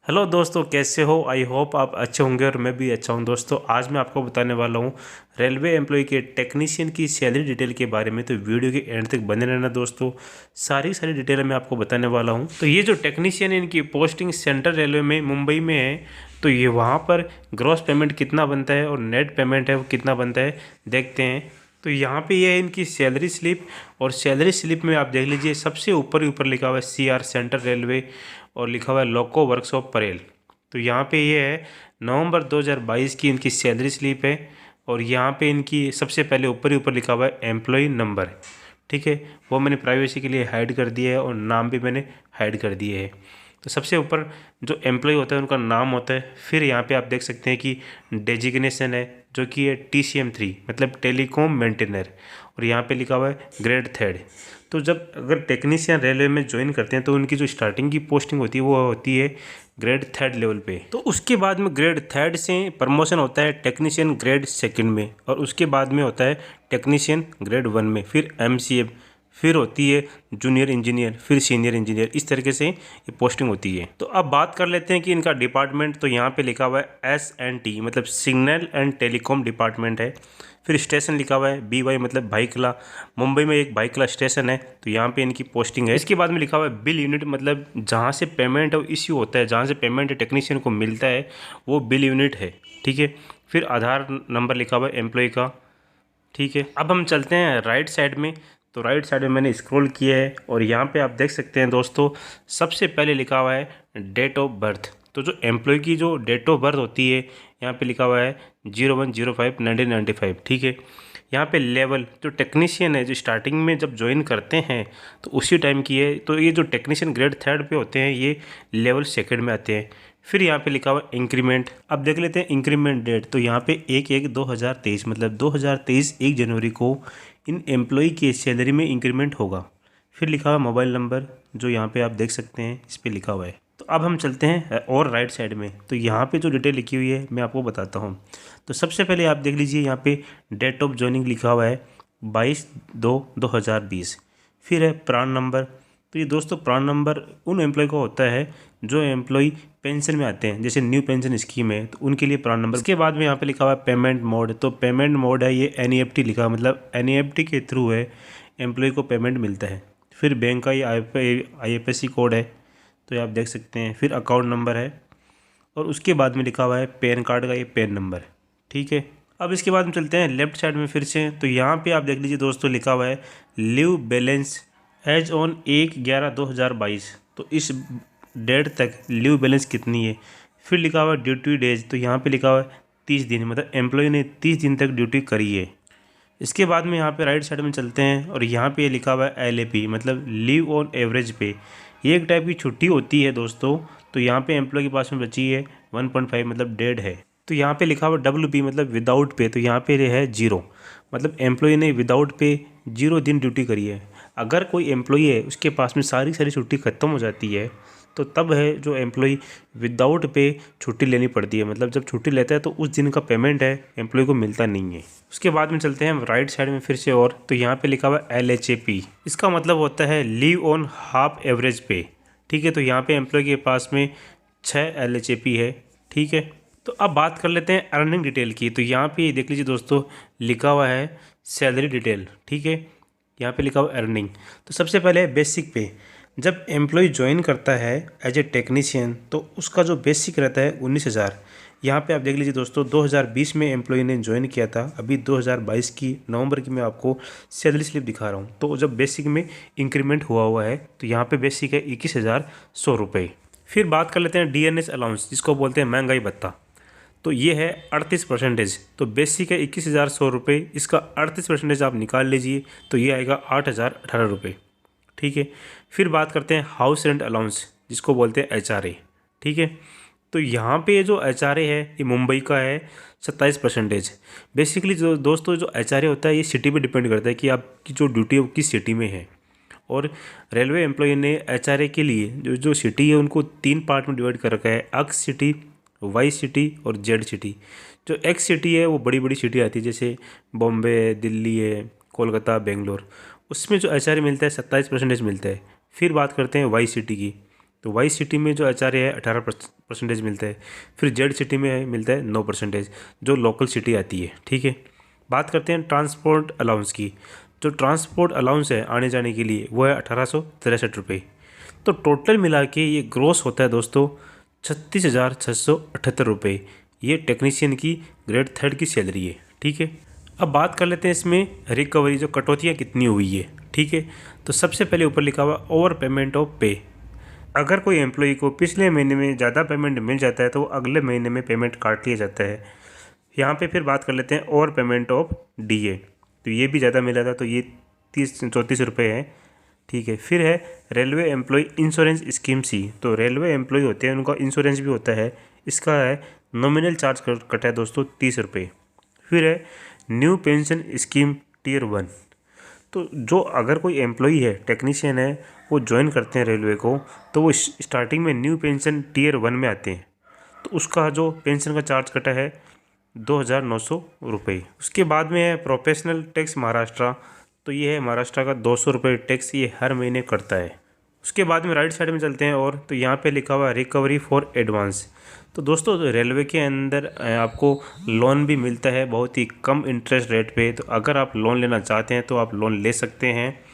Hello दोस्तों, कैसे हो? आई होप आप अच्छे होंगे और मैं भी अच्छा हूं। दोस्तों, आज मैं आपको बताने वाला हूं रेलवे एम्प्लॉय के टेक्नीशियन की सैलरी डिटेल के बारे में। तो वीडियो के एंड तक बने रहना दोस्तों, सारी डिटेल मैं आपको बताने वाला हूं। तो ये जो टेक्नीशियन, इनकी पोस्टिंग सेंट्रल रेलवे में मुंबई में है। तो ये वहाँ पर ग्रॉस पेमेंट कितना बनता है और नेट पेमेंट है वो कितना बनता है, देखते हैं। तो यहाँ पे ये है इनकी सैलरी स्लिप, और सैलरी स्लिप में आप देख लीजिए सबसे ऊपर ही ऊपर लिखा हुआ है CR सेंट्रल रेलवे, और लिखा हुआ है लोको वर्कशॉप परेल। तो यहाँ पे ये है नवंबर 2022 की इनकी सैलरी स्लिप है, और यहाँ पे इनकी सबसे पहले ऊपर ही ऊपर लिखा हुआ है एम्प्लॉय नंबर। ठीक है, वो मैंने प्राइवेसी के लिए हाइड कर दिया है और नाम भी मैंने हाइड कर दिए है। तो सबसे ऊपर जो एम्प्लॉय होता है उनका नाम होता है। फिर यहाँ पे आप देख सकते हैं कि डेजिग्नेशन है जो कि है TCM3 मतलब टेलीकॉम मेंटेनर, और यहाँ पे लिखा हुआ है ग्रेड 3rd। तो जब अगर टेक्नीशियन रेलवे में ज्वाइन करते हैं तो उनकी जो स्टार्टिंग की पोस्टिंग होती है वो होती है ग्रेड 3rd लेवल पे। तो उसके बाद में ग्रेड 3rd से प्रमोशन होता है टेक्नीशियन ग्रेड 2nd में, और उसके बाद में होता है टेक्नीशियन ग्रेड 1 में, फिर MCF, फिर होती है जूनियर इंजीनियर, फिर सीनियर इंजीनियर। इस तरीके से ये पोस्टिंग होती है। तो अब बात कर लेते हैं कि इनका डिपार्टमेंट। तो यहाँ पे लिखा हुआ है SNT मतलब सिग्नल एंड टेलीकॉम डिपार्टमेंट है। फिर स्टेशन लिखा हुआ है BY मतलब भाईकला, मुंबई में एक भाईकला स्टेशन है, तो यहाँ पे इनकी पोस्टिंग है। इसके बाद में लिखा हुआ है बिल यूनिट मतलब जहाँ से पेमेंट इश्यू होता है, जहाँ से पेमेंट टेक्नीशियन को मिलता है वो बिल यूनिट है। ठीक है, फिर आधार नंबर लिखा हुआ है एम्प्लॉय का। ठीक है, अब हम चलते हैं राइट साइड में। तो राइट साइड में मैंने स्क्रॉल किया है, और यहाँ पे आप देख सकते हैं दोस्तों, सबसे पहले लिखा हुआ है डेट ऑफ बर्थ। तो जो एम्प्लॉय की जो डेट ऑफ बर्थ होती है यहाँ पे लिखा हुआ है 01/05/1995। ठीक है, यहाँ पे लेवल जो टेक्नीशियन है जो स्टार्टिंग में जब ज्वाइन करते हैं तो उसी टाइम की है। तो ये जो टेक्नीशियन ग्रेड 3rd पे होते हैं ये लेवल 2nd में आते हैं। फिर यहाँ पे लिखा हुआ इंक्रीमेंट। अब देख लेते हैं इंक्रीमेंट डेट। तो यहाँ पे 1/1/2023 मतलब 2023 1 जनवरी को इन एम्प्लॉय की सैलरी में इंक्रीमेंट होगा। फिर लिखा हुआ मोबाइल नंबर, जो यहाँ पे आप देख सकते हैं इस पर लिखा हुआ है। तो अब हम चलते हैं और राइट साइड में। तो यहाँ पे जो डिटेल लिखी हुई है मैं आपको बताता हूँ। तो सबसे पहले आप देख लीजिए यहाँ पे डेट ऑफ ज्वाइनिंग लिखा हुआ है 22/2/2020। फिर है प्रान नंबर। तो ये दोस्तों प्रान नंबर उन एम्प्लॉय का होता है जो एम्प्लॉय पेंशन में आते हैं, जैसे न्यू पेंशन स्कीम है तो उनके लिए प्रान नंबर। इसके बाद में यहाँ पे लिखा हुआ है पेमेंट मोड। तो पेमेंट मोड है ये NEFT लिखा हुआ, मतलब NEFT के थ्रू है एम्प्लॉय को पेमेंट मिलता है। फिर बैंक का ये IFSC कोड है, तो ये आप देख सकते हैं। फिर अकाउंट नंबर है, और उसके बाद में लिखा हुआ है पैन कार्ड का ये पैन नंबर। ठीक है, अब इसके बाद में चलते हैं लेफ्ट साइड में फिर से। तो यहाँ पे आप देख लीजिए दोस्तों, लिखा हुआ है लीव बैलेंस एज ऑन 1/11/2022। तो इस डेट तक लीव बैलेंस कितनी है। फिर लिखा हुआ है ड्यूटी डेज। तो यहाँ पे लिखा हुआ है 30 दिन, मतलब एम्प्लॉय ने 30 दिन तक ड्यूटी करी है। इसके बाद में यहाँ पे राइट साइड में चलते हैं, और यहाँ पे लिखा हुआ है LAP मतलब लीव ऑन एवरेज पे। ये एक टाइप की छुट्टी होती है दोस्तों। तो यहाँ पे एम्प्लॉय के पास में बची है 1.5 मतलब 1.5 है। तो यहाँ पे लिखा हुआ WP मतलब विदाउट पे। तो यहाँ पे है 0, मतलब एम्प्लॉय ने विदाउट पे 0 दिन ड्यूटी करी है। अगर कोई एम्प्लॉय है उसके पास में सारी छुट्टी खत्म हो जाती है तो तब है जो एम्प्लॉय विदाउट पे छुट्टी लेनी पड़ती है, मतलब जब छुट्टी लेता है तो उस दिन का पेमेंट है एम्प्लॉय को मिलता नहीं है। उसके बाद में चलते हैं हम राइट साइड में फिर से, और तो यहाँ पे लिखा हुआ है LHAP। इसका मतलब होता है लीव ऑन हाफ एवरेज पे। ठीक है, तो यहाँ पे एम्प्लॉय के पास में 6 LHAP है। ठीक है, तो अब बात कर लेते हैं अर्निंग डिटेल की। तो यहाँ पे देख लीजिए दोस्तों, लिखा हुआ है सैलरी डिटेल। ठीक है, यहाँ पे लिखा हुआ अर्निंग। तो सबसे पहले बेसिक पे। जब एम्प्लॉय ज्वाइन करता है एज ए टेक्नीशियन तो उसका जो बेसिक रहता है 19,000। यहाँ पे आप देख लीजिए दोस्तों, 2020 में एम्प्लॉय ने ज्वाइन किया था, अभी 2022 की नवंबर की मैं आपको सैलरी स्लिप दिखा रहा हूँ। तो जब बेसिक में इंक्रीमेंट हुआ है तो यहाँ पे बेसिक है 21,100 रुपये। फिर बात कर लेते हैं DNS अलाउंस, जिसको बोलते हैं महंगाई भत्ता। तो ये है 38%। तो बेसिक है 21,100 रुपये, इसका 38% आप निकाल लीजिए तो ये आएगा 8,018 रुपये। ठीक है, फिर बात करते हैं हाउस रेंट अलाउंस, जिसको बोलते हैं HRA। ठीक है, तो यहाँ पे ये जो HRA है ये मुंबई का है 27%। बेसिकली जो दोस्तों जो HRA होता है ये सिटी पे डिपेंड करता है कि आपकी जो ड्यूटी है वो किस सिटी में है। और रेलवे एम्प्लॉय ने HRA के लिए जो सिटी है उनको 3 पार्ट में डिवाइड कर रखा है, एक्स सिटी, वाई सिटी और जेड सिटी। जो एक्स सिटी है वो बड़ी बड़ी सिटी आती है, जैसे बॉम्बे है, दिल्ली है, कोलकाता, बेंगलोर। उसमें जो HRA मिलता है 27% मिलता है। फिर बात करते हैं वाई सिटी की। तो वाई सिटी में जो एच है 18% मिलता है। फिर जेड सिटी में मिलता है 9%, जो लोकल सिटी आती है। ठीक है, बात करते हैं ट्रांसपोर्ट अलाउंस की। जो ट्रांसपोर्ट अलाउंस है आने जाने के लिए वो है 1863 रुपये। तो टोटल मिला के ये ग्रोस होता है दोस्तों 36,678 रुपये। ये टेक्नीशियन की ग्रेड 3 की सैलरी है। ठीक है, अब बात कर लेते हैं इसमें रिकवरी, जो कटौतियाँ कितनी हुई है। ठीक है, तो सबसे पहले ऊपर लिखा हुआ ओवर पेमेंट ऑफ पे। अगर कोई एम्प्लॉई को पिछले महीने में ज़्यादा पेमेंट मिल जाता है तो वो अगले महीने में पेमेंट काट लिया जाता है। यहाँ पे फिर बात कर लेते हैं ओवर पेमेंट ऑफ डीए। तो ये भी ज़्यादा मिला था, तो ये 34 रुपये है। ठीक है, फिर है रेलवे एम्प्लॉय इंश्योरेंस स्कीम सी। तो रेलवे एम्प्लॉय होते हैं, उनका इंश्योरेंस भी होता है। इसका है नॉमिनल चार्ज कटा है दोस्तों 30 रुपये। फिर है न्यू पेंशन स्कीम टियर 1। तो जो अगर कोई एम्प्लॉई है, टेक्नीशियन है, वो ज्वाइन करते हैं रेलवे को, तो वो स्टार्टिंग में न्यू पेंशन टियर 1 में आते हैं। तो उसका जो पेंशन का चार्ज कटा है 2,900 रुपये। उसके बाद में है प्रोफेशनल टैक्स महाराष्ट्र। तो ये है महाराष्ट्र का 200 रुपये टैक्स, ये हर महीने कटता है। उसके बाद में राइट साइड में चलते हैं और तो यहाँ पे लिखा हुआ है रिकवरी फॉर एडवांस। तो दोस्तों रेलवे के अंदर आपको लोन भी मिलता है बहुत ही कम इंटरेस्ट रेट पे। तो अगर आप लोन लेना चाहते हैं तो आप लोन ले सकते हैं।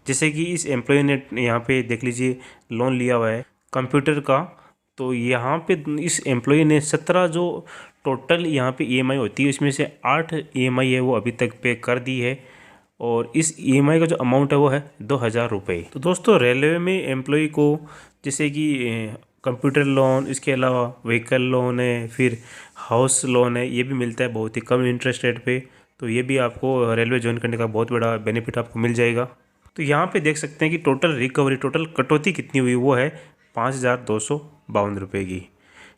जैसे कि इस एम्प्लॉय ने यहाँ पे देख लीजिए लोन लिया हुआ है कंप्यूटर का। तो यहाँ पे इस एम्प्लॉय ने 17 जो टोटल यहाँ पे ईएमआई होती है उसमें से 8 ईएमआई है वो अभी तक पे कर दी है। और इस ईएमआई का जो अमाउंट है वो है 2,000 रुपये। तो दोस्तों रेलवे में एम्प्लॉय को जैसे कि कंप्यूटर लोन, इसके अलावा व्हीकल लोन है, फिर हाउस लोन है, ये भी मिलता है बहुत ही कम इंटरेस्ट रेट पे। तो ये भी आपको रेलवे ज्वाइन करने का बहुत बड़ा बेनिफिट आपको मिल जाएगा। तो यहाँ पे देख सकते हैं कि टोटल रिकवरी, टोटल कटौती कितनी हुई वो है 5,252 रुपये की।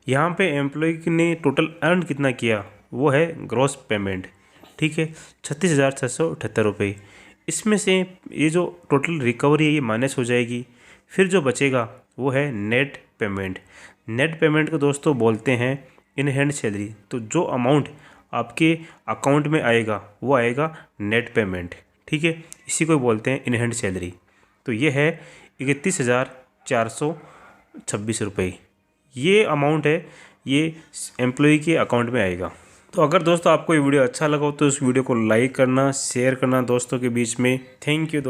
यहाँ पे एम्प्लॉय ने टोटल अर्न कितना किया वो है ग्रॉस पेमेंट। ठीक है, 36,678 रुपये। इसमें से ये जो टोटल रिकवरी है ये माइनस हो जाएगी। फिर जो बचेगा वो है नेट पेमेंट। नेट पेमेंट को दोस्तों बोलते हैं इन हैंड सैलरी। तो जो अमाउंट आपके अकाउंट में आएगा वो आएगा नेट पेमेंट। ठीक है, इसी को बोलते हैं इन हैंड सैलरी। तो ये है 31,426 रुपये। ये अमाउंट है, ये एम्प्लॉय के अकाउंट में आएगा। तो अगर दोस्तों आपको ये वीडियो अच्छा लगा हो तो इस वीडियो को लाइक करना, शेयर करना दोस्तों के बीच में। थैंक यू दोस्तों।